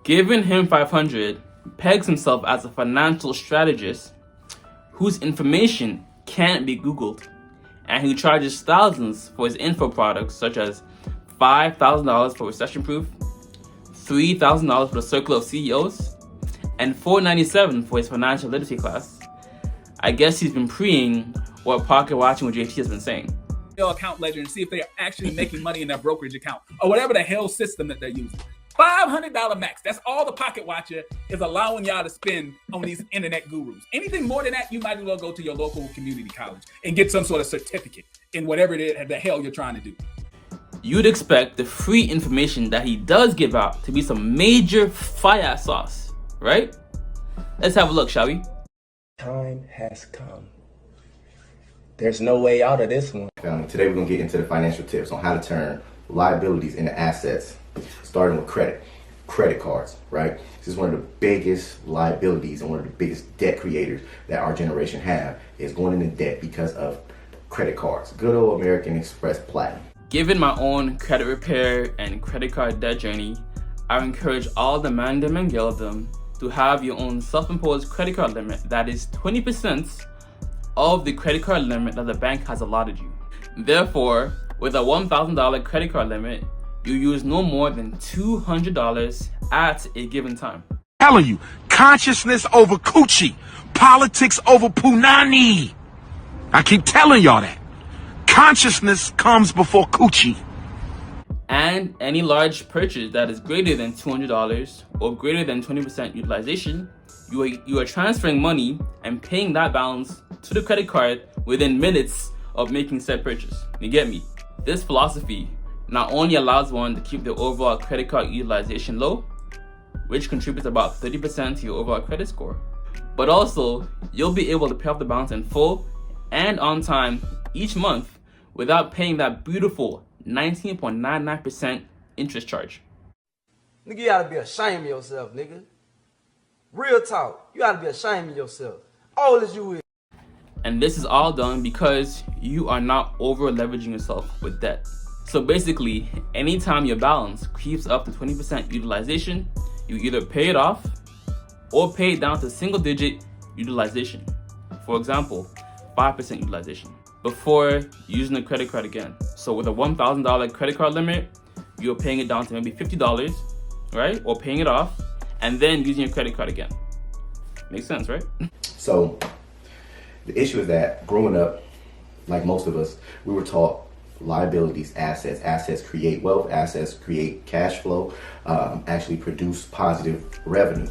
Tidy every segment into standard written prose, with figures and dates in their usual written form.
Given Him500 pegs himself as a financial strategist whose information can't be Googled, and who charges thousands for his info products such as $5,000 for recession-proof, $3,000 for the Circle of CEOs, and $497 for his financial literacy class. I guess he's been preing what Pocket Watching with JT has been saying. Your account ledger and see if they are actually making money in their brokerage account or whatever the hell system that they're using. $500 max. That's all the Pocket Watcher is allowing y'all to spend on these internet gurus. Anything more than that, you might as well go to your local community college and get some sort of certificate in whatever it is the hell you're trying to do. You'd expect the free information that he does give out to be some major fire sauce, right? Let's have a look, shall we? Time has come. There's no way out of this one. Today we're going to get into the financial tips on how to turn liabilities into assets, starting with credit cards, right? This is one of the biggest liabilities and one of the biggest debt creators that our generation have, is going into debt because of credit cards. Good old American Express Platinum. Given my own credit repair and credit card debt journey, I encourage all the mandem and geldom to have your own self-imposed credit card limit that is 20% of the credit card limit that the bank has allotted you. Therefore, with a $1,000 credit card limit, you use no more than $200 at a given time. Telling you, consciousness over coochie, politics over punani. I keep telling y'all that. Consciousness comes before coochie. And any large purchase that is greater than $200 or greater than 20% utilization, you are transferring money and paying that balance to the credit card within minutes of making said purchase. You get me? This philosophy not only allows one to keep the overall credit card utilization low, which contributes about 30% to your overall credit score, but also you'll be able to pay off the balance in full and on time each month without paying that beautiful 19.99% interest charge. Nigga, you gotta be ashamed of yourself, nigga. Real talk, you gotta be ashamed of yourself. All as you is. And this is all done because you are not over leveraging yourself with debt. So basically, anytime your balance creeps up to 20% utilization, you either pay it off or pay it down to single digit utilization. For example, 5% utilization before using a credit card again. So with a $1,000 credit card limit, you're paying it down to maybe $50, right? Or paying it off and then using your credit card again. Makes sense, right? So the issue is that growing up, like most of us, we were taught liabilities, assets. Assets create wealth, assets create cash flow, actually produce positive revenue.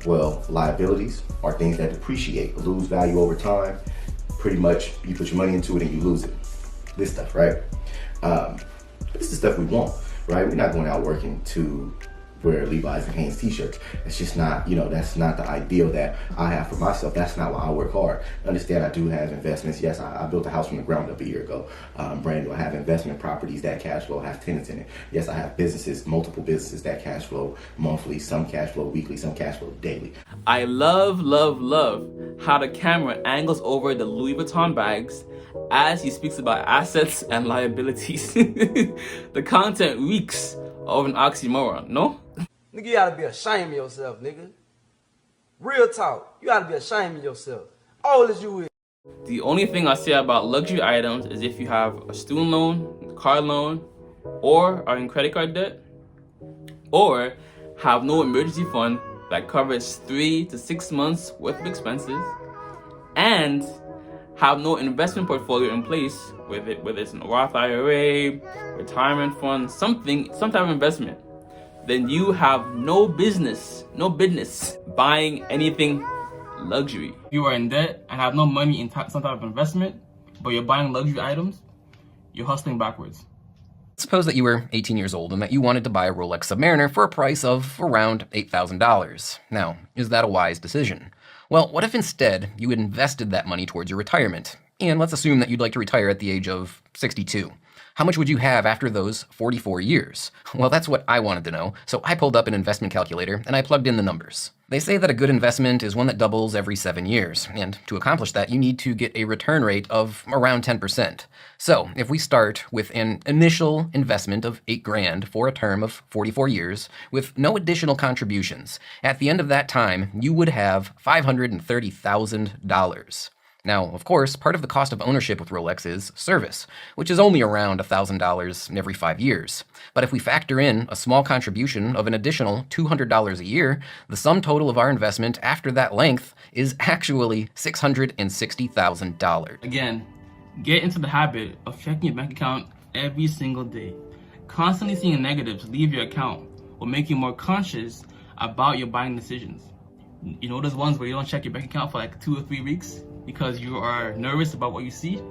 Well, liabilities are things that depreciate, lose value over time. Pretty much you put your money into it and you lose it. This stuff, right? This is stuff we want, right? We're not going out working to wear Levi's and Hanes t-shirts. It's just not, that's not the ideal that I have for myself. That's not why I work hard. Understand I do have investments. Yes, I built a house from the ground up a year ago. Brand new. I have investment properties that cash flow, have tenants in it. Yes, I have businesses, multiple businesses that cash flow monthly, some cash flow weekly, some cash flow daily. I love how the camera angles over the Louis Vuitton bags as he speaks about assets and liabilities. The content reeks of an oxymoron, no? Nigga, you gotta be ashamed of yourself, nigga. Real talk, you gotta be ashamed of yourself. All as you is. The only thing I say about luxury items is if you have a student loan, car loan, or are in credit card debt, or have no emergency fund that covers 3 to 6 months worth of expenses, and have no investment portfolio in place, whether it's a Roth IRA, retirement fund, some type of investment, then you have no business buying anything luxury. If you are in debt and have no money in some type of investment, but you're buying luxury items, you're hustling backwards. Suppose that you were 18 years old and that you wanted to buy a Rolex Submariner for a price of around $8,000. Now, is that a wise decision? Well, what if instead you had invested that money towards your retirement? And let's assume that you'd like to retire at the age of 62. How much would you have after those 44 years? Well, that's what I wanted to know, so I pulled up an investment calculator and I plugged in the numbers. They say that a good investment is one that doubles every 7 years, and to accomplish that, you need to get a return rate of around 10%. So, if we start with an initial investment of $8,000 for a term of 44 years, with no additional contributions, at the end of that time, you would have $530,000. Now, of course, part of the cost of ownership with Rolex is service, which is only around $1,000 every 5 years. But if we factor in a small contribution of an additional $200 a year, the sum total of our investment after that length is actually $660,000. Again, get into the habit of checking your bank account every single day. Constantly seeing negatives leave your account will make you more conscious about your buying decisions. You know those ones where you don't check your bank account for like 2 or 3 weeks because you are nervous about what you see?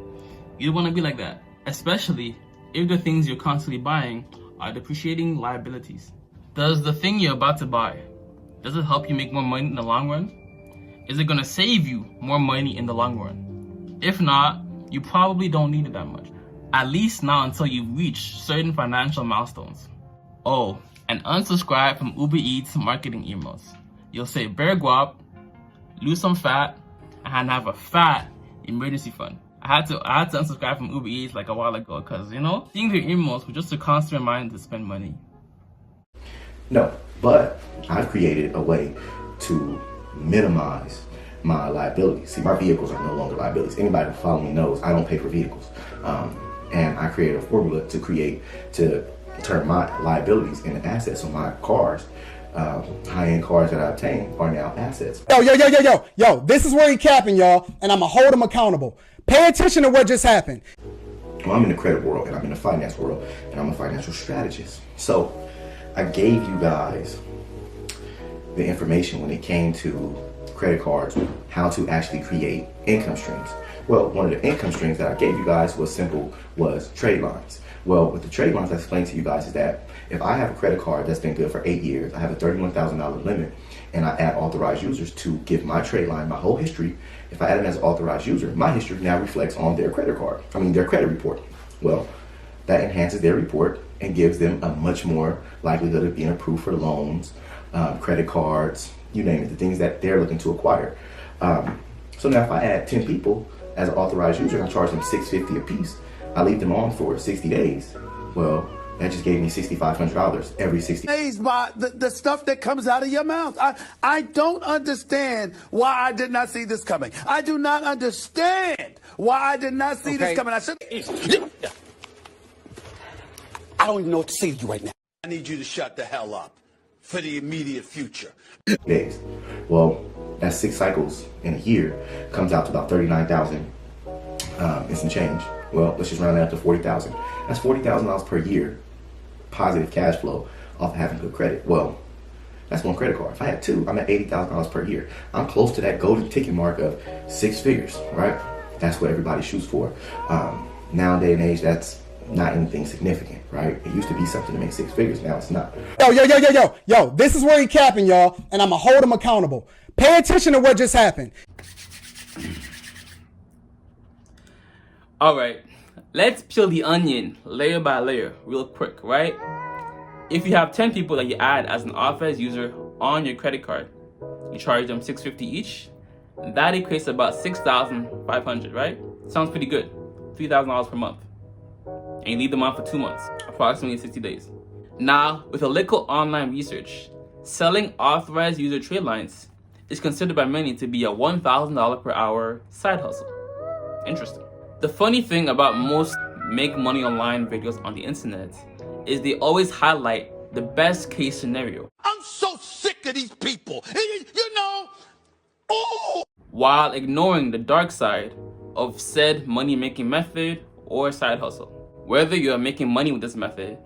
You don't want to be like that, especially if the things you're constantly buying are depreciating liabilities. Does the thing you're about to buy, does it help you make more money in the long run? Is it going to save you more money in the long run? If not, you probably don't need it that much. At least not until you reach certain financial milestones. Oh, and unsubscribe from Uber Eats marketing emails. You'll save bare guap, lose some fat, and have a fat emergency fund. I had to unsubscribe from Uber Eats like a while ago because, seeing their emails was just a constant reminder to spend money. No, but I've created a way to minimize my liabilities. See, my vehicles are no longer liabilities. Anybody who follows me knows I don't pay for vehicles. And I created a formula to turn my liabilities into assets. So my cars, high-end cars that I obtain are now assets. Yo, this is where he capping, y'all, and I'ma hold him accountable. Pay attention to what just happened. Well, I'm in the credit world and I'm in the finance world and I'm a financial strategist. So I gave you guys the information when it came to credit cards, how to actually create income streams. Well, one of the income streams that I gave you guys was trade lines. Well, with the trade lines I explained to you guys is that if I have a credit card that's been good for 8 years, I have a $31,000 limit, and I add authorized users to give my trade line my whole history. If I add them as an authorized user, my history now reflects on their credit report. Well, that enhances their report and gives them a much more likelihood of being approved for loans, credit cards, you name it, the things that they're looking to acquire. So now if I add 10 people as an authorized user, I charge them $650 a piece. I leave them on for 60 days. Well, that just gave me $6,500 every 60 days. Amazed by the stuff that comes out of your mouth. I don't understand why I did not see this coming. I do not understand why I did not see this coming. I don't even know what to say to you right now. I need you to shut the hell up for the immediate future. Days. Well, that's 6 cycles in a year, comes out to about 39,000 and some change. Well, let's just round that up to 40,000. That's $40,000 per year, positive cash flow off of having good credit. Well, that's one credit card. If I had 2, I'm at $80,000 per year. I'm close to that golden ticket mark of 6 figures, right? That's what everybody shoots for. Nowadays and age, that's not anything significant, right? It used to be something to make 6 figures. Now it's not. Yo, this is where he capping, y'all, and I'ma hold him accountable. Pay attention to what just happened. All right, let's peel the onion layer by layer real quick, right? If you have 10 people that you add as an authorized user on your credit card, you charge them $650 each. That equates to about $6,500, right? Sounds pretty good. $3,000 per month. And you leave them on for 2 months, approximately 60 days. Now, with a little online research, selling authorized user trade lines is considered by many to be a $1,000 per hour side hustle. Interesting. The funny thing about most make money online videos on the internet is they always highlight the best case scenario. I'm so sick of these people. You know, while ignoring the dark side of said money-making method or side hustle. Whether you're making money with this method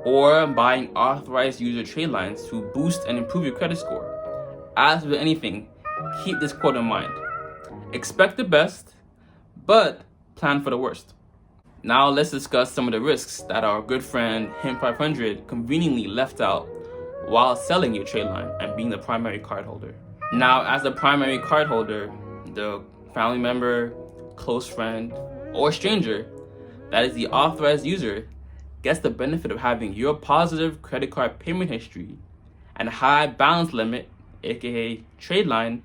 or buying authorized user trade lines to boost and improve your credit score, as with anything, keep this quote in mind. Expect the best, but plan for the worst. Now let's discuss some of the risks that our good friend Him500 conveniently left out while selling your trade line and being the primary cardholder. Now, as the primary cardholder, the family member, close friend, or stranger that is the authorized user gets the benefit of having your positive credit card payment history and high balance limit aka Tradeline,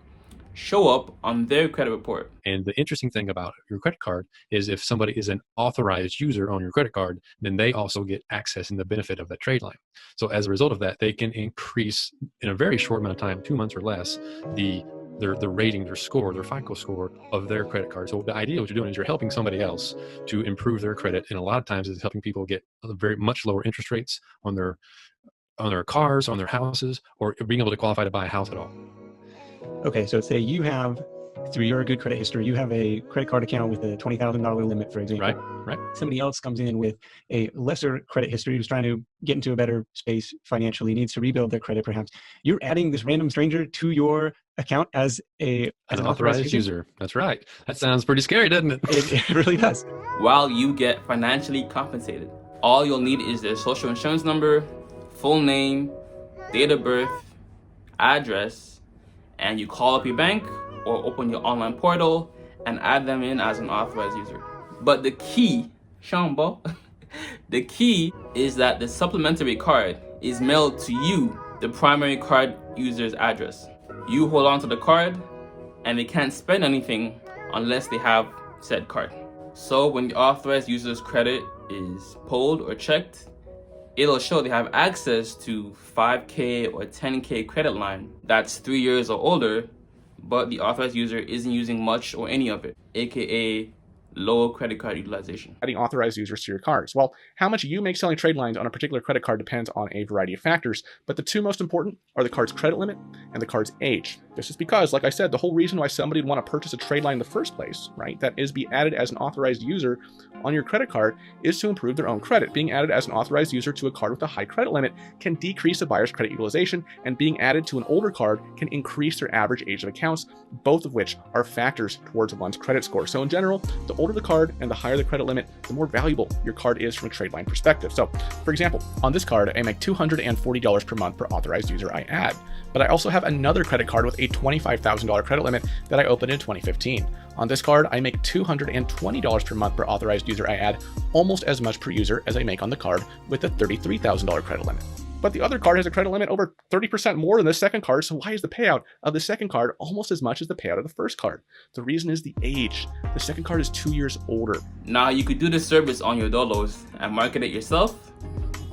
show up on their credit report. And the interesting thing about your credit card is if somebody is an authorized user on your credit card, then they also get access and the benefit of that trade line. So as a result of that, they can increase in a very short amount of time, 2 months or less, their rating, their score, their FICO score of their credit card. So the idea what you're doing is you're helping somebody else to improve their credit, and a lot of times it's helping people get very much lower interest rates on their cars, on their houses, or being able to qualify to buy a house at all. Okay, so say you have, through your good credit history, you have a credit card account with a $20,000 limit, for example. Right. Somebody else comes in with a lesser credit history, who's trying to get into a better space financially, needs to rebuild their credit perhaps. You're adding this random stranger to your account as an authorized user. That's right. That sounds pretty scary, doesn't it? It really does. While you get financially compensated. All you'll need is their social insurance number, full name, date of birth, address, and you call up your bank or open your online portal and add them in as an authorized user. But the key, Shambo, the key is that the supplementary card is mailed to you, the primary card user's address. You hold on to the card and they can't spend anything unless they have said card. So when the authorized user's credit is pulled or checked, it'll show they have access to 5K or 10K credit line that's 3 years or older, but the authorized user isn't using much or any of it, aka low credit card utilization. Adding authorized users to your cards. Well, how much you make selling trade lines on a particular credit card depends on a variety of factors, but the two most important are the card's credit limit and the card's age. This is because, like I said, the whole reason why somebody would want to purchase a trade line in the first place, right, that is be added as an authorized user on your credit card, is to improve their own credit. Being added as an authorized user to a card with a high credit limit can decrease the buyer's credit utilization, and being added to an older card can increase their average age of accounts, both of which are factors towards one's credit score. So in general, the older the card and the higher the credit limit, the more valuable your card is from a trade line perspective. So, for example, on this card, I make $240 per month per authorized user I add, but I also have another credit card with a $25,000 credit limit that I opened in 2015. On this card, I make $220 per month per authorized user I add, almost as much per user as I make on the card with a $33,000 credit limit. But the other card has a credit limit over 30% more than the second card, so why is the payout of the second card almost as much as the payout of the first card? The reason is the age. The second card is 2 years older. Now, you could do this service on your dolos and market it yourself,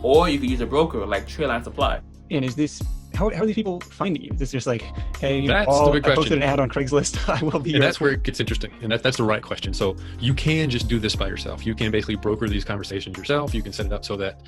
or you could use a broker like Tradeline Supply. And is this, how are these people finding you? Is this just like, hey, That's the big I posted question. an ad on Craigslist, I will be And that's where it gets interesting. And that's the right question. So you can just do this by yourself. You can basically broker these conversations yourself. You can set it up so that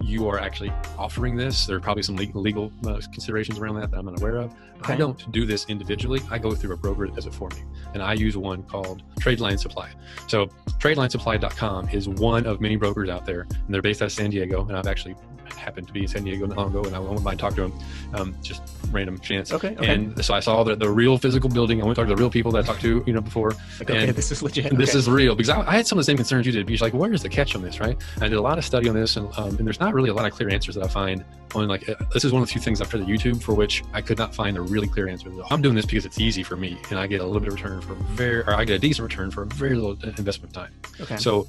you are actually offering this. There are probably some legal considerations around that I'm unaware of. Okay. I don't do this individually. I go through a broker that does it for me. And I use one called Tradeline Supply. So TradelineSupply.com is one of many brokers out there. And they're based out of San Diego. And I've actually happened to be in San Diego not long ago, and I went by and talked to them, just random chance. Okay. And so I saw the real physical building. I went to talk to the real people that I talked to, before. Like, okay, and this is legit. This Okay. is real, because I had some of the same concerns you did. Because like, where's the catch on this, right? I did a lot of study on this, and there's not really a lot of clear answers that I find on this is one of the few things I've tried to YouTube for which I could not find a really clear answer. I'm doing this because it's easy for me, and I get a little bit of return for I get a decent return for a very little investment time. Okay. So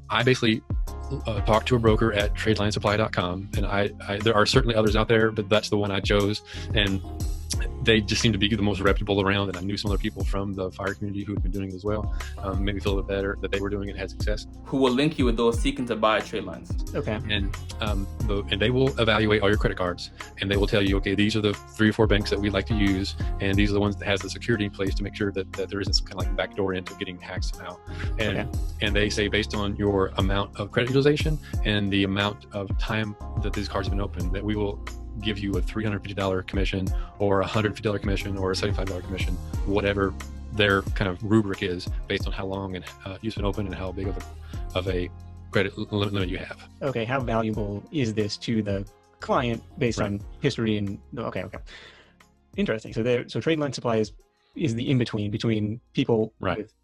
I basically talk to a broker at TradelineSupply.com, and there are certainly others out there, but that's the one I chose, and they just seem to be the most reputable around. And I knew some other people from the fire community who had been doing it as well. Made me feel a little better that they were doing it and had success. Who will link you with those seeking to buy trade lines. Okay. And they will evaluate all your credit cards, and they will tell you, okay, these are the 3 or 4 banks that we like to use, and these are the ones that has the security in place to make sure that there isn't some kind of like backdoor into getting hacked somehow. And they say based on your amount of credit utilization and the amount of time that these cards have been open, that we will give you a $350 commission or a $150 commission or a $75 commission, whatever their kind of rubric is, based on how long and you've been open and how big of a credit limit you have. Okay, how valuable is this to the client based on history and okay. Interesting. So Tradeline Supply is the in-between between people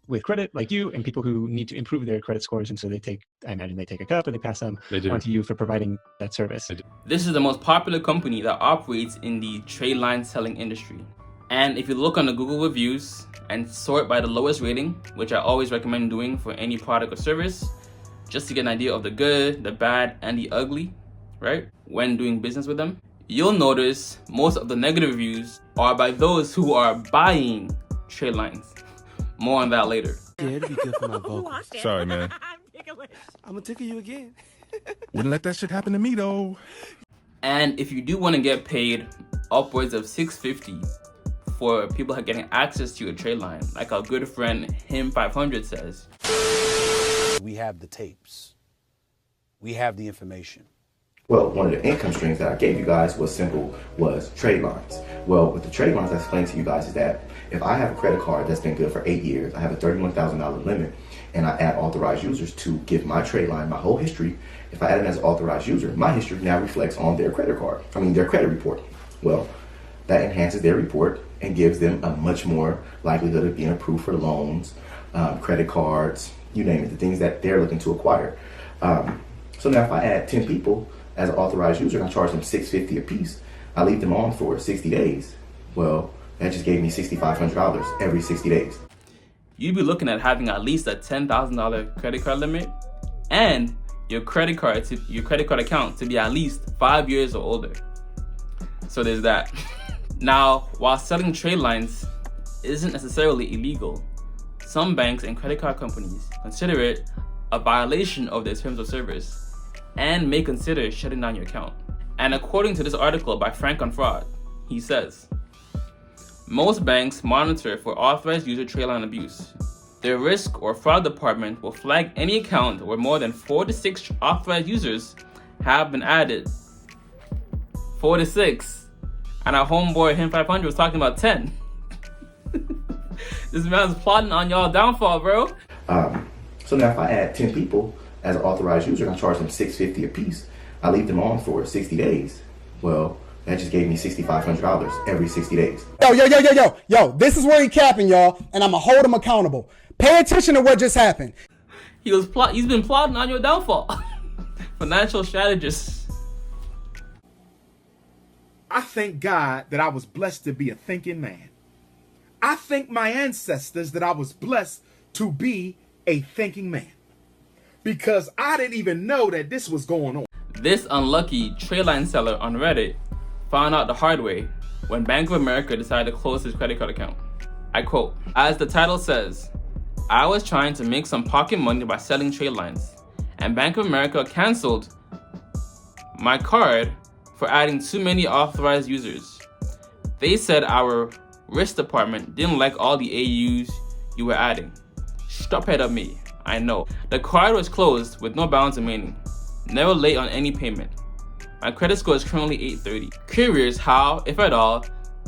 with credit like you and people who need to improve their credit scores, and so I imagine they take a cut and they pass them on to you for providing that service. This is the most popular company that operates in the trade line selling industry. And if you look on the Google reviews and sort by the lowest rating, which I always recommend doing for any product or service, just to get an idea of the good, the bad, and the ugly, right, when doing business with them, you'll notice most of the negative reviews are by those who are buying trade lines. More on that later. Yeah, it'll be good for my vocals. Sorry, man. I'm gonna tickle you again. Wouldn't let that shit happen to me, though. And if you do want to get paid upwards of $650 for people getting access to your trade line, like our good friend Him500 says, We have the tapes. We have the information. Well, one of the income streams that I gave you guys was trade lines. Well, with the trade lines I explained to you guys is that if I have a credit card that's been good for 8 years, I have a $31,000 limit, and I add authorized users to give my trade line my whole history. If I add them as an authorized user, my history now reflects on their credit report. Well, that enhances their report and gives them a much more likelihood of being approved for loans, credit cards, you name it, the things that they're looking to acquire. So now if I add 10 people as an authorized user and I charge them $650 a piece, I leave them on for 60 days. Well, that just gave me $6,500 every 60 days. You'd be looking at having at least a $10,000 credit card limit and your credit card account to be at least 5 years or older. So there's that. Now, while selling trade lines isn't necessarily illegal, some banks and credit card companies consider it a violation of their terms of service and may consider shutting down your account. And according to this article by Frank on Fraud, he says, most banks monitor for authorized user tradeline abuse. Their risk or fraud department will flag any account where more than 4 to 6 authorized users have been added. 4 to 6. And our homeboy Him500 was talking about 10. This man's plotting on y'all downfall, bro. So now if I add 10 people as an authorized user and I charge them $650 a piece, I leave them on for 60 days. Well, that just gave me $6,500 every 60 days. Yo, this is where he capping, y'all, and I'ma hold him accountable. Pay attention to what just happened. He's been plotting on your downfall. Financial strategist. I thank God that I was blessed to be a thinking man. I thank my ancestors that I was blessed to be a thinking man. Because I didn't even know that this was going on. This unlucky trade line seller on Reddit found out the hard way when Bank of America decided to close his credit card account. I quote, as the title says, I was trying to make some pocket money by selling trade lines, and Bank of America canceled my card for adding too many authorized users. They said our risk department didn't like all the AUs you were adding. Stop it of me, I know. The card was closed with no balance remaining, never late on any payment. My credit score is currently 830. Curious how, if at all,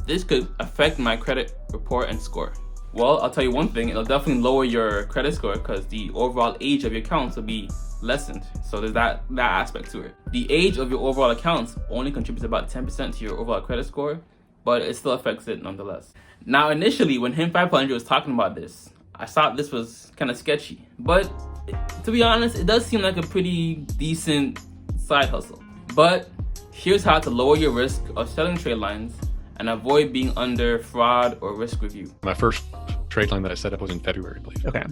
this could affect my credit report and score. Well, I'll tell you one thing, it'll definitely lower your credit score because the overall age of your accounts will be lessened. So there's that aspect to it. The age of your overall accounts only contributes about 10% to your overall credit score, but it still affects it nonetheless. Now, initially, when Him500 was talking about this, I thought this was kind of sketchy, but to be honest, it does seem like a pretty decent side hustle. But here's how to lower your risk of selling trade lines and avoid being under fraud or risk review. My first trade line that I set up was in February, I believe. Okay.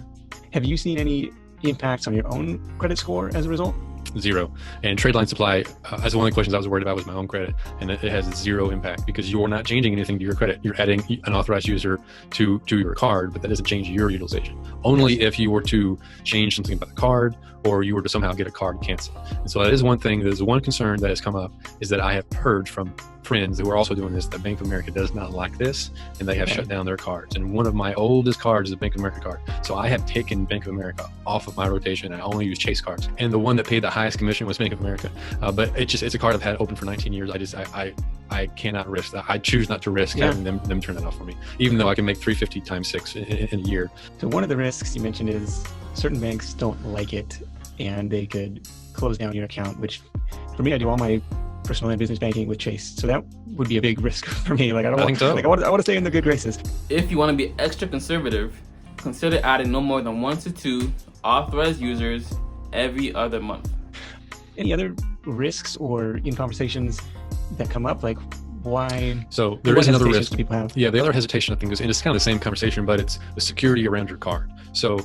Have you seen any impacts on your own credit score as a result? Zero. And trade line supply, as one of the questions I was worried about was my own credit, and it has zero impact because you're not changing anything to your credit. You're adding an authorized user to your card, but that doesn't change your utilization. Only if you were to change something about the card or you were to somehow get a card canceled. And so that is one thing, there's one concern that has come up is that I have heard from friends who are also doing this that Bank of America does not like this and they have shut down their cards. And one of my oldest cards is a Bank of America card. So I have taken Bank of America off of my rotation and I only use Chase cards. And the one that paid the highest commission was Bank of America. But it's a card I've had open for 19 years. I cannot risk that. I choose not to risk having them turn that off for me, even though I can make 350 times 6 in a year. So one of the risks you mentioned is certain banks don't like it and they could close down your account, which for me, I do all my personal and business banking with Chase. So that would be a big risk for me. Like I want to stay in the good graces. If you want to be extra conservative, consider adding no more than 1 to 2 authorized users every other month. Any other risks or in conversations that come up, like why? So there is another risk. People have? Yeah, the other hesitation I think is, and it's kind of the same conversation, but it's the security around your card. So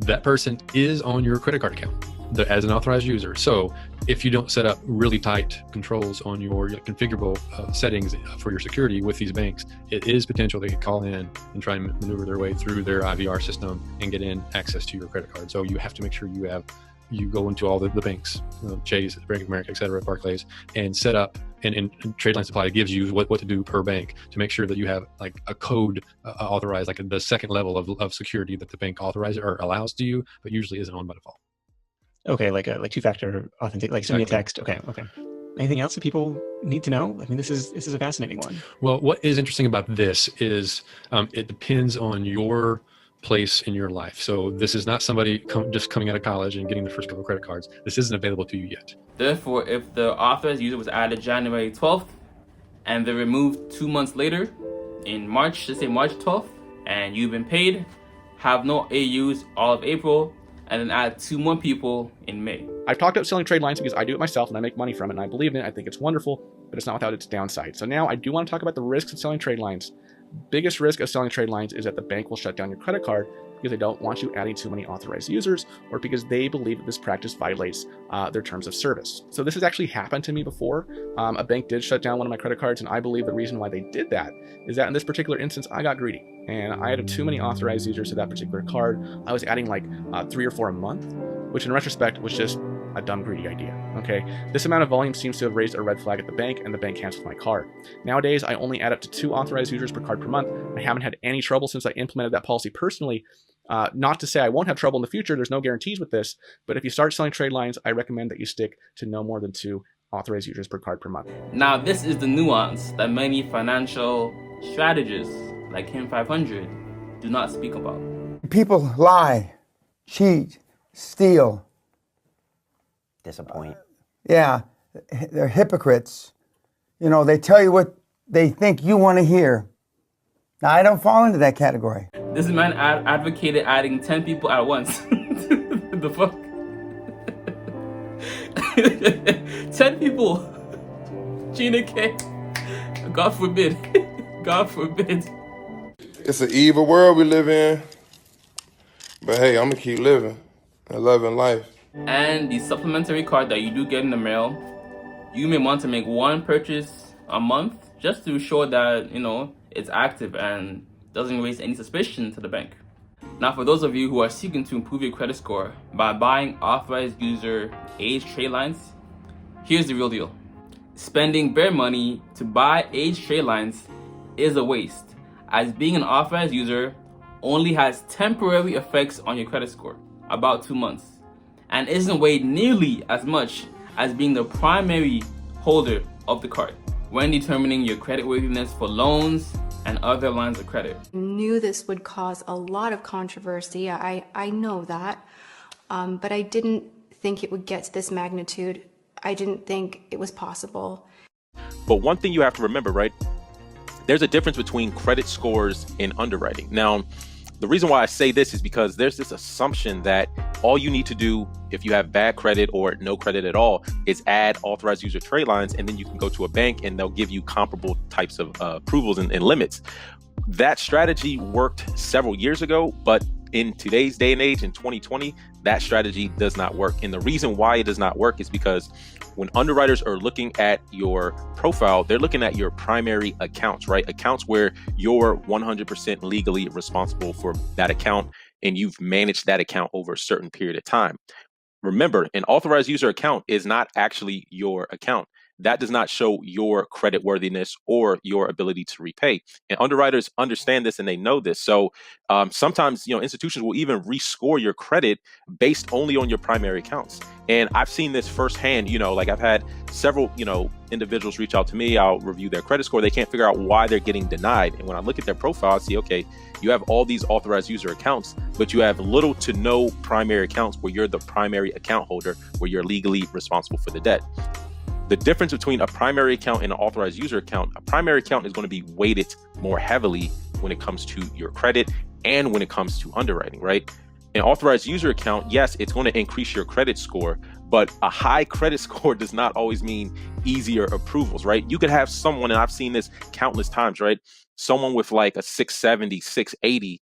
that person is on your credit card account as an authorized user. So if you don't set up really tight controls on your configurable settings for your security with these banks, it is potential they could call in and try and maneuver their way through their IVR system and get in access to your credit card. So you have to make sure you go into all the banks, Chase, Bank of America, et cetera, Barclays, and set up, and Tradeline Supply gives you what to do per bank to make sure that you have like a code authorized, like the second level of security that the bank authorizes or allows to you, but usually isn't on by default. Okay, like two-factor authentic, like send me a text. Okay. Anything else that people need to know? I mean, this is a fascinating one. Well, what is interesting about this is it depends on your place in your life. So this is not somebody just coming out of college and getting the first couple of credit cards. This isn't available to you yet. Therefore, if the authorized user was added January 12th and they're removed 2 months later in March, let's say March 12th, and you've been paid, have no AUs all of April, and then add 2 more people in May. I've talked about selling trade lines because I do it myself and I make money from it and I believe in it. I think it's wonderful, but it's not without its downside. So now I do want to talk about the risks of selling trade lines. Biggest risk of selling trade lines is that the bank will shut down your credit card because they don't want you adding too many authorized users, or because they believe that this practice violates their terms of service. So this has actually happened to me before. A bank did shut down one of my credit cards, and I believe the reason why they did that is that in this particular instance, I got greedy and I added too many authorized users to that particular card. I was adding like 3 or 4 a month, which in retrospect was just a dumb, greedy idea. Okay, this amount of volume seems to have raised a red flag at the bank, and the bank canceled my card. Nowadays, I only add up to 2 authorized users per card per month. I haven't had any trouble since I implemented that policy personally. Not to say I won't have trouble in the future. There's no guarantees with this, but if you start selling trade lines, I recommend that you stick to no more than 2 authorized users per card per month. Now, this is the nuance that many financial strategists like Him500 do not speak about. People lie, cheat, steal. Disappoint. Yeah, they're hypocrites. You know, they tell you what they think you want to hear. Now, I don't fall into that category. This man advocated adding 10 people at once. The fuck? 10 people. Gina K. God forbid. God forbid. It's an evil world we live in. But hey, I'm gonna keep living and loving life. And the supplementary card that you do get in the mail, you may want to make 1 purchase a month just to show that, you know, it's active and doesn't raise any suspicion to the bank. Now, for those of you who are seeking to improve your credit score by buying authorized user age trade lines, here's the real deal. Spending bare money to buy age trade lines is a waste, as being an authorized user only has temporary effects on your credit score, about 2 months, and isn't weighed nearly as much as being the primary holder of the card when determining your creditworthiness for loans and other lines of credit. I knew this would cause a lot of controversy. I know that, but I didn't think it would get to this magnitude. I didn't think it was possible. But one thing you have to remember, right? There's a difference between credit scores and underwriting. Now, the reason why I say this is because there's this assumption that all you need to do if you have bad credit or no credit at all is add authorized user trade lines, and then you can go to a bank and they'll give you comparable types of approvals and limits. That strategy worked several years ago, but in today's day and age, in 2020, that strategy does not work. And the reason why it does not work is because when underwriters are looking at your profile, they're looking at your primary accounts, right? Accounts where you're 100% legally responsible for that account and you've managed that account over a certain period of time. Remember, an authorized user account is not actually your account. That does not show your creditworthiness or your ability to repay. And underwriters understand this and they know this. So sometimes, institutions will even rescore your credit based only on your primary accounts. And I've seen this firsthand. Like I've had several, individuals reach out to me. I'll review their credit score. They can't figure out why they're getting denied. And when I look at their profile, I see, okay, you have all these authorized user accounts, but you have little to no primary accounts where you're the primary account holder, where you're legally responsible for the debt. The difference between a primary account and an authorized user account, a primary account is going to be weighted more heavily when it comes to your credit and when it comes to underwriting, right? An authorized user account, yes, it's going to increase your credit score, but a high credit score does not always mean easier approvals, right? You could have someone, and I've seen this countless times, right? Someone with like a 670, 680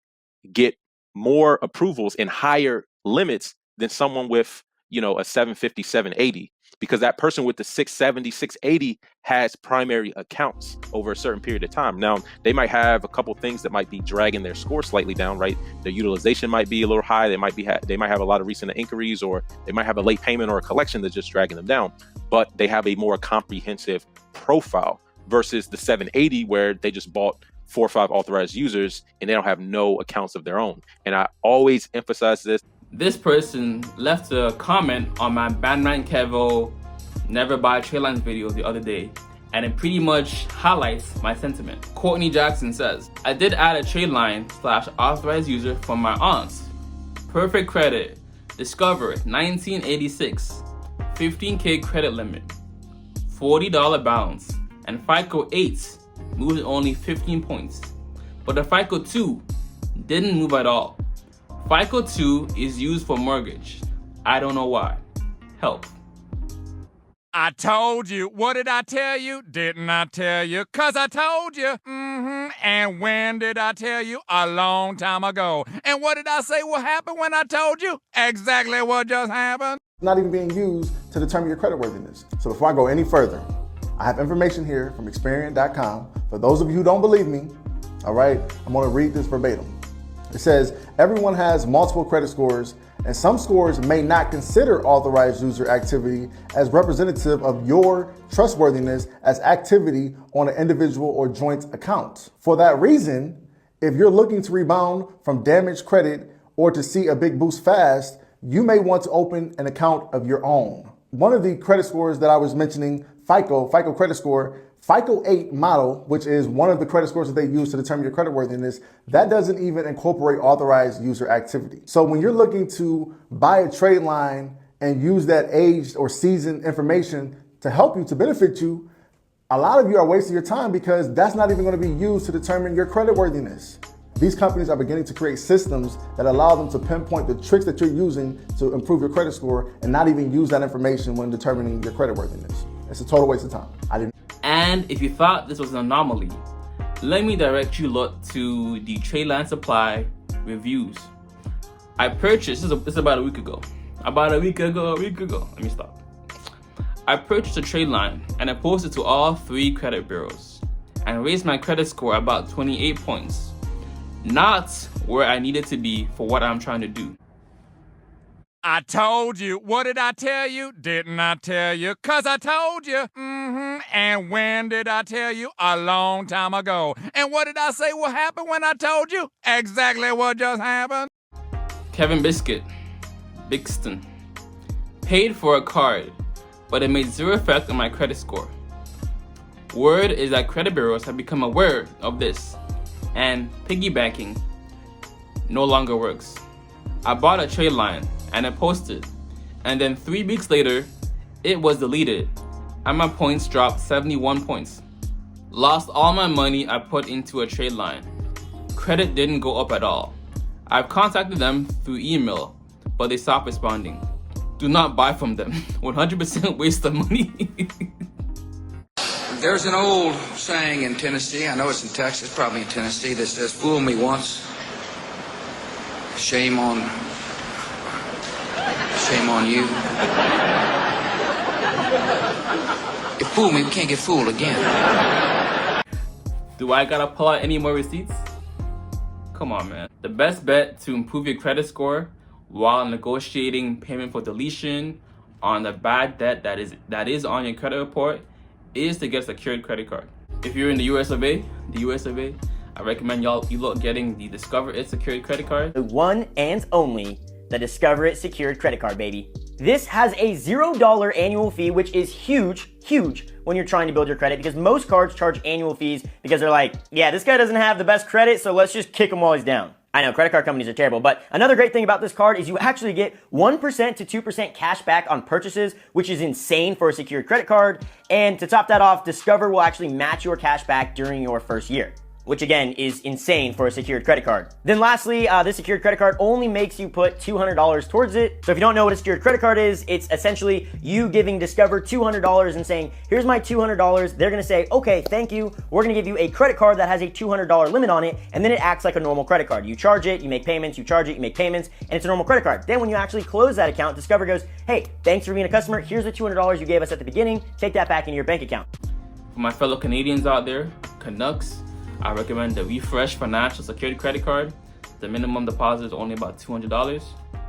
get more approvals and higher limits than someone with you know, a 750, 780, because that person with the 670, 680 has primary accounts over a certain period of time. Now, they might have a couple things that might be dragging their score slightly down, right? Their utilization might be a little high. They might have a lot of recent inquiries, or they might have a late payment or a collection that's just dragging them down. But they have a more comprehensive profile versus the 780, where they just bought 4 or 5 authorized users and they don't have no accounts of their own. And I always emphasize this. This person left a comment on my Bandman Kevo Never Buy Tradelines video the other day, and it pretty much highlights my sentiment. Courtney Jackson says, I did add a Tradeline / authorized user for my aunts. Perfect credit, Discover 1986, 15K credit limit, $40 balance, and FICO 8 moved only 15 points. But the FICO 2 didn't move at all. FICO 2 is used for mortgage. I don't know why. Help. I told you. What did I tell you? Didn't I tell you? 'Cause I told you. And when did I tell you? A long time ago. And what did I say will happen when I told you? Exactly what just happened. Not even being used to determine your creditworthiness. So before I go any further, I have information here from Experian.com. For those of you who don't believe me, all right, I'm gonna read this verbatim. It says, everyone has multiple credit scores, and some scores may not consider authorized user activity as representative of your trustworthiness as activity on an individual or joint account. For that reason, if you're looking to rebound from damaged credit or to see a big boost fast, you may want to open an account of your own. One of the credit scores that I was mentioning, FICO credit score, FICO 8 model, which is one of the credit scores that they use to determine your creditworthiness, that doesn't even incorporate authorized user activity. So when you're looking to buy a trade line and use that aged or seasoned information to help you, to benefit you, a lot of you are wasting your time because that's not even going to be used to determine your creditworthiness. These companies are beginning to create systems that allow them to pinpoint the tricks that you're using to improve your credit score and not even use that information when determining your creditworthiness. It's a total waste of time. And if you thought this was an anomaly, let me direct you lot to the Tradeline Supply reviews. I purchased, this is about a week ago. Let me stop. I purchased a Tradeline and I posted to all 3 credit bureaus and raised my credit score about 28 points. Not where I needed to be for what I'm trying to do. I told you. What did I tell you? Didn't I tell you? 'Cause I told you. And when did I tell you? A long time ago. And what did I say will happen when I told you? Exactly what just happened. Kevin Bixton. Paid for a card, but it made 0 effect on my credit score. Word is that credit bureaus have become aware of this, and piggybacking no longer works. I bought a trade line and I posted, and then 3 weeks later, it was deleted, and my points dropped 71 points. Lost all my money I put into a trade line. Credit didn't go up at all. I've contacted them through email, but they stopped responding. Do not buy from them. 100% waste of money. There's an old saying in Tennessee, I know it's in Texas, probably in Tennessee, that says, fool me once, shame on you. You fool me, we can't get fooled again. Do I gotta pull out any more receipts? Come on, man. The best bet to improve your credit score while negotiating payment for deletion on the bad debt that is on your credit report is to get a secured credit card. If you're in the US of A, I recommend you look getting the Discover It secured credit card. The one and only, the Discover It secured credit card, baby. This has a $0 annual fee, which is huge when you're trying to build your credit, because most cards charge annual fees because they're like, yeah, this guy doesn't have the best credit, so let's just kick him while he's down. I know, credit card companies are terrible, but another great thing about this card is you actually get 1% to 2% cash back on purchases, which is insane for a secured credit card. And to top that off, Discover will actually match your cash back during your first year. which again is insane for a secured credit card. Then lastly, this secured credit card only makes you put $200 towards it. So if you don't know what a secured credit card is, it's essentially you giving Discover $200 and saying, here's my $200. They're gonna say, okay, thank you. We're gonna give you a credit card that has a $200 limit on it, and then it acts like a normal credit card. You charge it, you make payments, you charge it, you make payments, and it's a normal credit card. Then when you actually close that account, Discover goes, hey, thanks for being a customer. Here's the $200 you gave us at the beginning. Take that back into your bank account. For my fellow Canadians out there, Canucks, I recommend the Refresh Financial Security Credit Card. The minimum deposit is only about $200.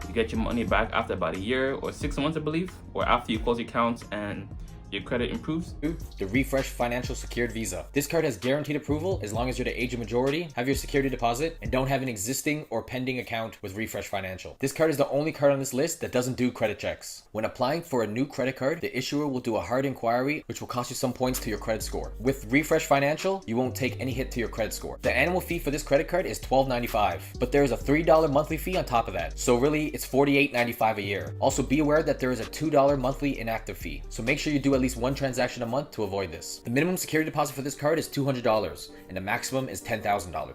You get your money back after about a year or 6 months, I believe, or after you close your accounts and your credit improves. The Refresh Financial Secured Visa. This card has guaranteed approval as long as you're the age of majority, have your security deposit, and don't have an existing or pending account with Refresh Financial. This card is the only card on this list that doesn't do credit checks. When applying for a new credit card, the issuer will do a hard inquiry, which will cost you some points to your credit score. With Refresh Financial, you won't take any hit to your credit score. The annual fee for this credit card is $12.95, but there is a $3 monthly fee on top of that. So really, it's $48.95 a year. Also be aware that there is a $2 monthly inactive fee. So make sure you do at least one transaction a month to avoid this. The minimum security deposit for this card is $200 and the maximum is $10,000.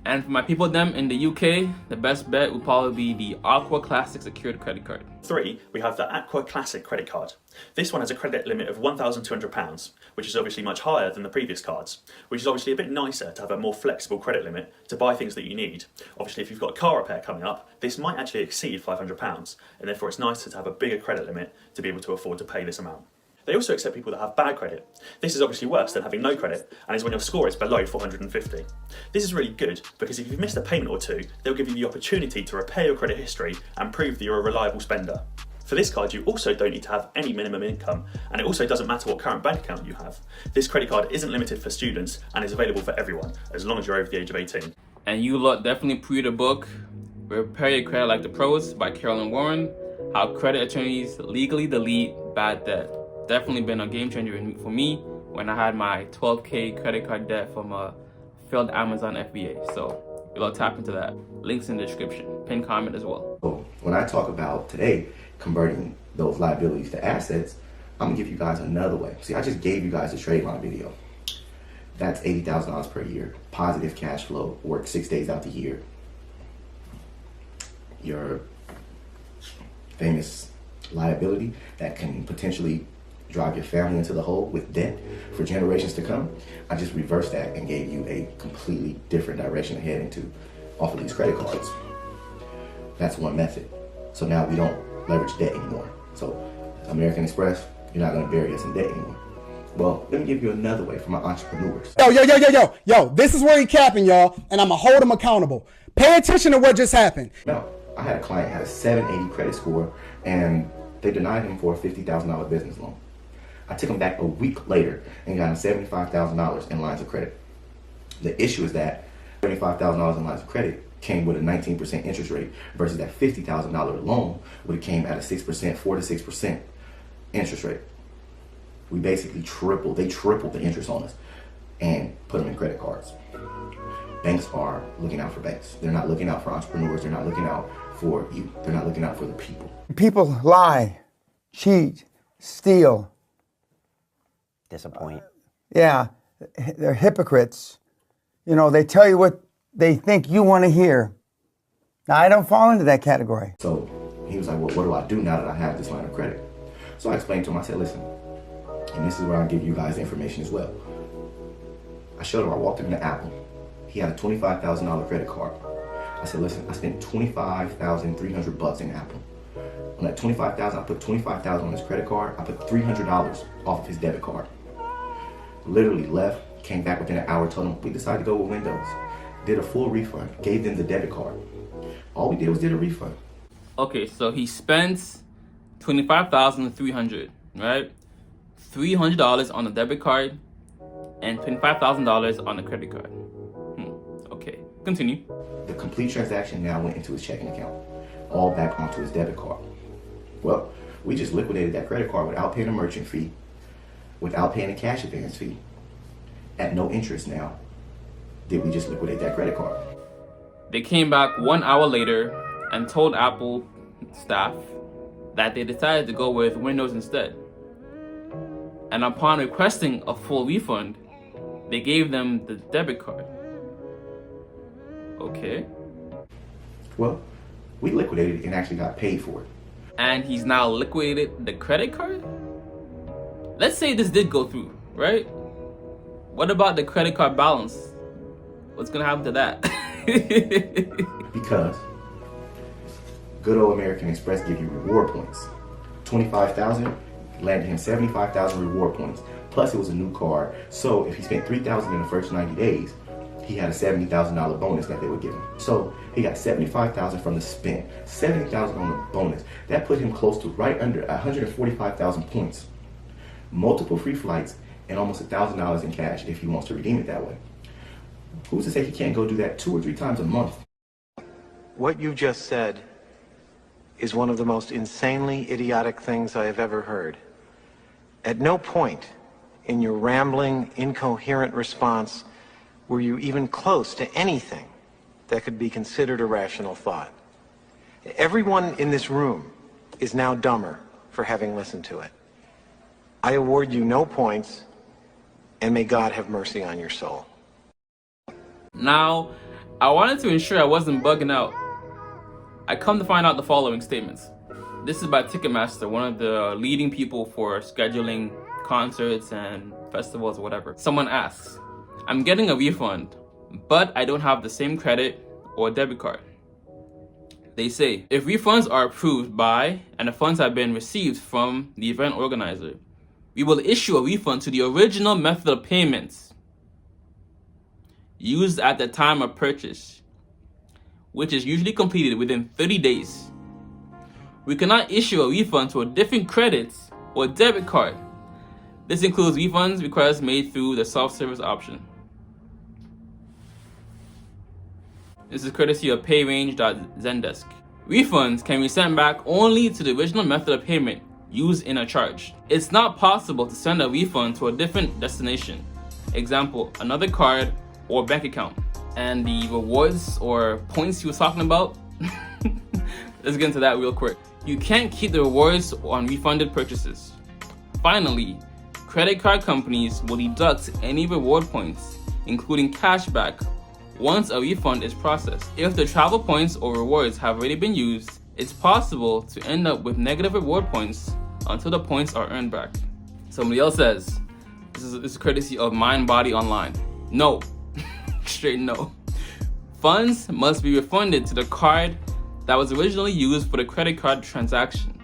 And for my people them in the UK, the best bet would probably be the Aqua Classic Secured Credit Card. 3, we have the Aqua Classic credit card. This one has a credit limit of £1,200, which is obviously much higher than the previous cards, which is obviously a bit nicer to have a more flexible credit limit to buy things that you need. Obviously, if you've got a car repair coming up, this might actually exceed £500, and therefore it's nicer to have a bigger credit limit to be able to afford to pay this amount. They also accept people that have bad credit. This is obviously worse than having no credit, and is when your score is below 450. This is really good because if you've missed a payment or two, they'll give you the opportunity to repair your credit history and prove that you're a reliable spender. For this card, you also don't need to have any minimum income, and it also doesn't matter what current bank account you have. This credit card isn't limited for students and is available for everyone, as long as you're over the age of 18. And you lot definitely pre the book, Repair Your Credit Like the Pros by Carolyn Warren, How Credit Attorneys Legally Delete Bad Debt. Definitely been a game changer for me when I had my 12K credit card debt from a failed Amazon FBA. So you'll tap into that. Links in the description, pinned comment as well. So when I talk about today converting those liabilities to assets, I'm gonna give you guys another way. See, I just gave you guys a trade line video. That's $80,000 per year, positive cash flow, work 6 days out the year. Your famous liability that can potentially drive your family into the hole with debt for generations to come. I just reversed that and gave you a completely different direction to head into off of these credit cards. That's one method. So now we don't leverage debt anymore. So American Express, you're not gonna bury us in debt anymore. Well, let me give you another way for my entrepreneurs. Yo, this is where he capping, y'all, and I'ma hold him accountable. Pay attention to what just happened. Now, I had a client had a 780 credit score and they denied him for a $50,000 business loan. I took him back a week later and got him $75,000 in lines of credit. The issue is that $75,000 in lines of credit came with a 19% interest rate versus that $50,000 loan would have came at a 6%, 4 to 6% interest rate. We basically tripled the interest on us and put them in credit cards. Banks are looking out for banks. They're not looking out for entrepreneurs. They're not looking out for you. They're not looking out for the people. People lie, cheat, steal. Disappoint. Yeah, they're hypocrites. You know, they tell you what they think you want to hear. Now, I don't fall into that category. So he was like, well, what do I do now that I have this line of credit? So I explained to him, I said, listen, and this is where I give you guys information as well. I showed him, I walked him into Apple. He had a $25,000 credit card. I said, listen, I spent $25,300 in Apple. On that $25,000, I put $25,000 on his credit card. I put $300 off of his debit card. Literally left, came back within an hour, told him we decided to go with Windows. Did a full refund, gave them the debit card. All we did was did a refund. Okay, so he spends $25,300, right? $300 on the debit card and $25,000 on the credit card. Okay, continue. The complete transaction now went into his checking account, all back onto his debit card. Well, we just liquidated that credit card without paying a merchant fee, without paying a cash advance fee, at no interest now. Did we just liquidate that credit card? They came back 1 hour later and told Apple staff that they decided to go with Windows instead. And upon requesting a full refund, they gave them the debit card. Okay. Well, we liquidated and actually got paid for it. And he's now liquidated the credit card? Let's say this did go through, right? What about the credit card balance? What's gonna happen to that? Because good old American Express give you reward points. 25,000 landed him 75,000 reward points. Plus it was a new card. So if he spent 3,000 in the first 90 days, he had a $70,000 bonus that they would give him. So he got 75,000 from the spend, 70,000 on the bonus. That put him close to right under 145,000 points. Multiple free flights and almost $1,000 in cash if he wants to redeem it that way. Who's to say he can't go do that 2 or 3 times a month? What you just said is one of the most insanely idiotic things I have ever heard. At no point in your rambling, incoherent response were you even close to anything that could be considered a rational thought. Everyone in this room is now dumber for having listened to it. I award you no points, and may God have mercy on your soul. Now, I wanted to ensure I wasn't bugging out. I come to find out the following statements. This is by Ticketmaster, one of the leading people for scheduling concerts and festivals or whatever. Someone asks, I'm getting a refund, but I don't have the same credit or debit card. They say, if refunds are approved by and the funds have been received from the event organizer, we will issue a refund to the original method of payments used at the time of purchase, which is usually completed within 30 days. We cannot issue a refund to a different credit or debit card. This includes refunds requests made through the self-service option. This is courtesy of payrange.zendesk. Refunds can be sent back only to the original method of payment used in a charge. It's not possible to send a refund to a different destination. Example, another card or bank account. And the rewards or points he was talking about, let's get into that real quick. You can't keep the rewards on refunded purchases. Finally, credit card companies will deduct any reward points, including cashback, once a refund is processed. If the travel points or rewards have already been used, it's possible to end up with negative reward points until the points are earned back. Somebody else says, this is courtesy of MindBody Online. No, straight no. Funds must be refunded to the card that was originally used for the credit card transaction.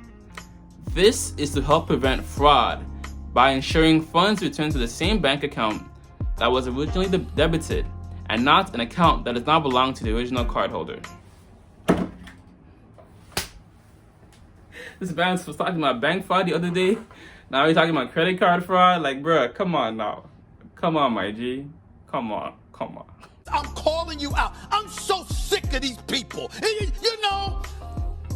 This is to help prevent fraud by ensuring funds return to the same bank account that was originally debited and not an account that does not belong to the original cardholder. This man was talking about bank fraud the other day. Now he's talking about credit card fraud. Like, bruh, come on now. Come on, my G. Come on. I'm calling you out. I'm so sick of these people. You know?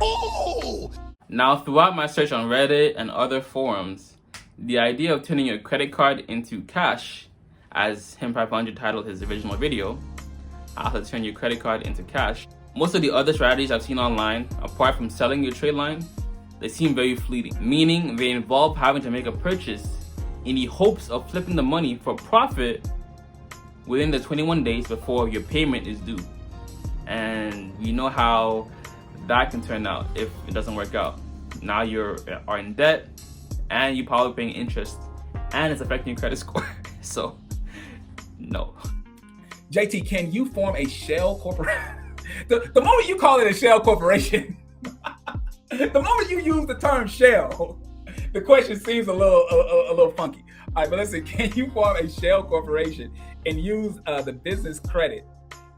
Oh! Now, throughout my search on Reddit and other forums, the idea of turning your credit card into cash, as Him500 titled his original video, how to turn your credit card into cash. Most of the other strategies I've seen online, apart from selling your trade line, they seem very fleeting, meaning they involve having to make a purchase in the hopes of flipping the money for profit within the 21 days before your payment is due. And we know how that can turn out if it doesn't work out. Now you are in debt, and you're probably paying interest, and it's affecting your credit score. So, no. JT, can you form a shell corporation? The moment you call it a shell corporation, the moment you use the term shell, the question seems a little funky. All right, but listen, can you form a shell corporation and use the business credit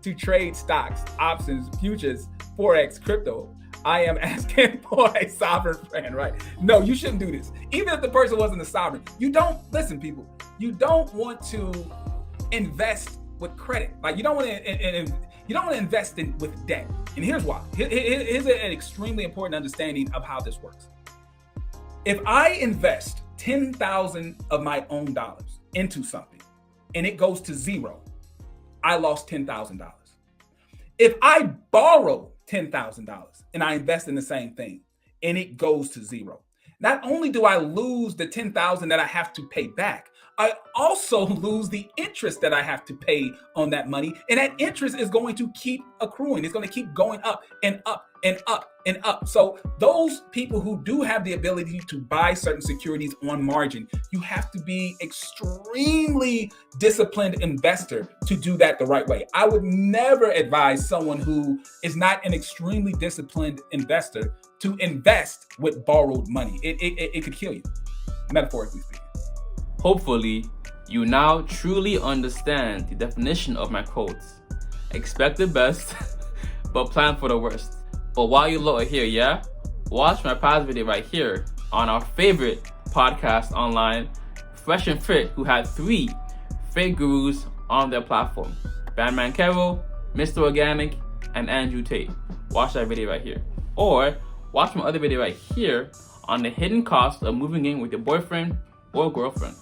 to trade stocks, options, futures, Forex, crypto? I am asking for a sovereign friend, right? No, you shouldn't do this. Even if the person wasn't a sovereign, listen, people, you don't want to invest with credit. Like, you don't want to invest with debt. And here's why. Here's an extremely important understanding of how this works. If I invest 10,000 of my own dollars into something and it goes to zero, I lost $10,000. If I borrow $10,000 and I invest in the same thing and it goes to zero, not only do I lose the $10,000 that I have to pay back, I also lose the interest that I have to pay on that money. And that interest is going to keep accruing. It's going to keep going up and up and up and up. So those people who do have the ability to buy certain securities on margin, you have to be extremely disciplined investor to do that the right way. I would never advise someone who is not an extremely disciplined investor to invest with borrowed money. It could kill you, metaphorically speaking. Hopefully, you now truly understand the definition of my quotes. Expect the best, but plan for the worst. But while you lot are here, yeah? Watch my past video right here on our favorite podcast online, Fresh and Fit, who had 3 fake gurus on their platform. Batman Carroll, Mr. Organic, and Andrew Tate. Watch that video right here. Or watch my other video right here on the hidden cost of moving in with your boyfriend or girlfriend.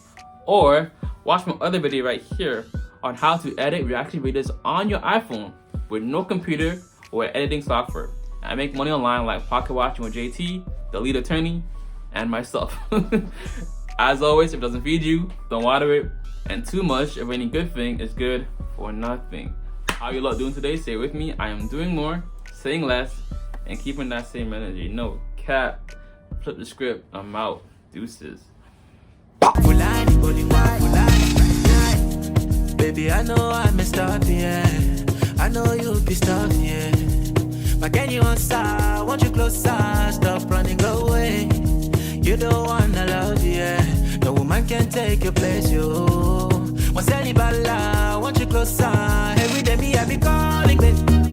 Or watch my other video right here on how to edit reaction videos on your iPhone with no computer or editing software. I make money online like Pocket Watching with JT, the lead attorney, and myself. As always, if it doesn't feed you, don't water it. And too much of any good thing is good for nothing. How you lot doing today? Say it with me. I am doing more, saying less, and keeping that same energy. No cap. Flip the script. I'm out. Deuces. Baby, I know I messed up, yeah. I know you'll be stuck, yeah. But can you answer? Want you closer? Stop running away. You don't wanna love, yeah. No woman can take your place, yo. Want anybody? Want you closer? Every day me I be calling, baby.